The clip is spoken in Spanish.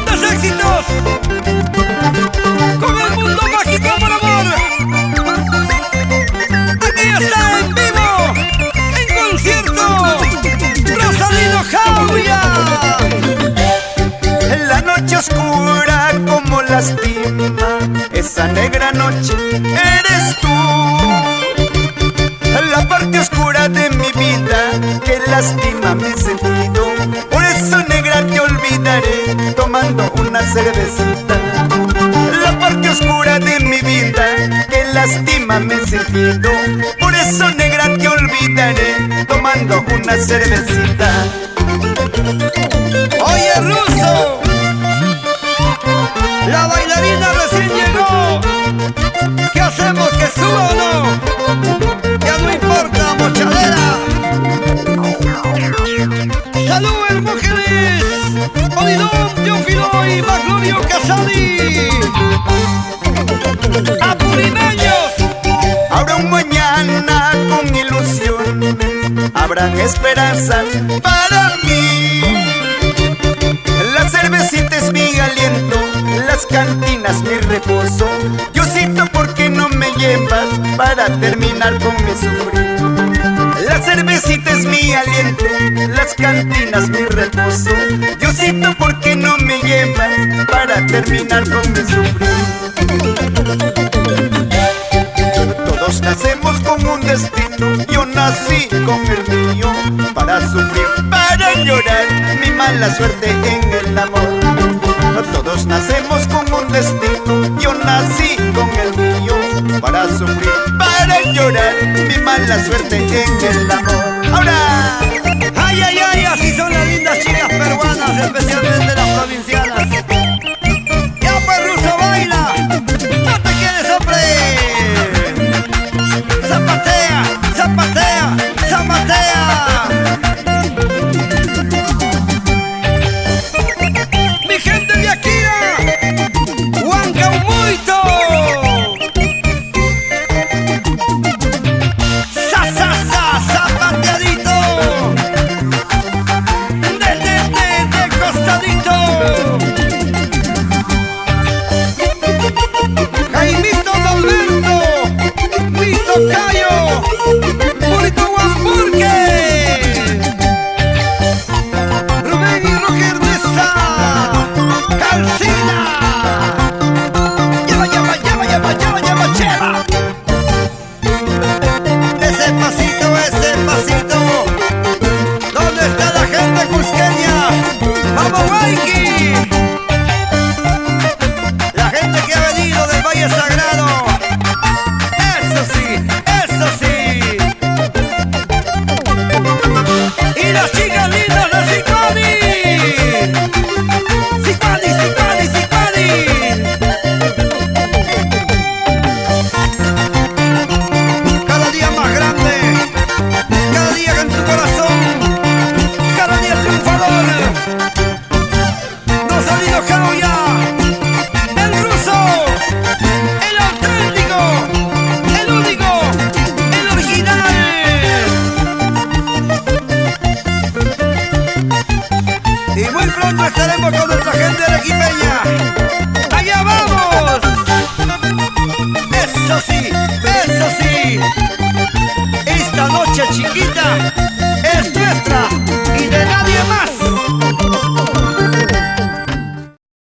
grandes éxitos con el mundo mágico por amor. Aquí está en vivo, en concierto, Rosalino Jauría. En la noche oscura como lastima, esa negra noche eres tú. En la parte oscura de mi vida que lastima mi sentido, por eso negra te olvidaré tomando una cervecita. En la parte oscura de mi vida que lastima mi sentido, por eso negra te olvidaré tomando una cervecita. Oye, Ruso, la bailarina recién llegó. ¿Qué hacemos? ¿Que suba o no? Ya no importa, mochadera. ¡Salud, mujeres! Olidón, Teófilo y Maglorio Casali. ¡Apurimeños! Habrá un mañana con ilusiones, habrán esperanzas para mí. La cervecita es mi aliento, las cantinas mi reposo. Diosito, ¿por qué no me llevas para terminar con mi sufrir? La cervecita es mi aliento, las cantinas mi reposo. Diosito, ¿por qué no me llevas para terminar con mi sufrir? Todos nacemos con un destino, yo nací con el mío, para sufrir, para llorar mi mala suerte en el amor. Todos nacemos con un destino, yo nací con el mío, para sufrir, para llorar mi mala suerte en el amor. ¡Ahora! ¡Ay, ay, ay! Así son las lindas chicas peruanas, especialmente las provincianas. ¡Ya pues, Ruso, baila! ¡No te quedes, hombre! ¡Zapatea, zapatea, zapatea! ¡Mi gente de Akira! ¡Huanca Umuito! ¡Sa, sa, sa! ¡Zapateadito! ¡De costadito! ¡Jaimito Alberto! ¡Mi tocayo! ¡Burrito Hamburgues! ¡Rubén y Roger Nessa! ¡Calcina! ¡Lleva, lleva, lleva, lleva, lleva, lleva, lleva! Ese pasito, ¿dónde está la gente cusqueña? ¡Vamos, Waiki! La gente que ha venido del Valle Sagrado. ¡Eso sí! ¡Eso sí! ¡Y las chicas lindas de Sicuani! ¡Sicuani, Sicuani, Sicuani! Cada día más grande, cada día en tu corazón, cada día triunfador. Rosalino Jauría, el Ruso, el auténtico, el único, el original. Y muy pronto estaremos con nuestra gente arequipeña. ¡Allá vamos! ¡Eso sí! ¡Eso sí! Esta noche chiquita es nuestra.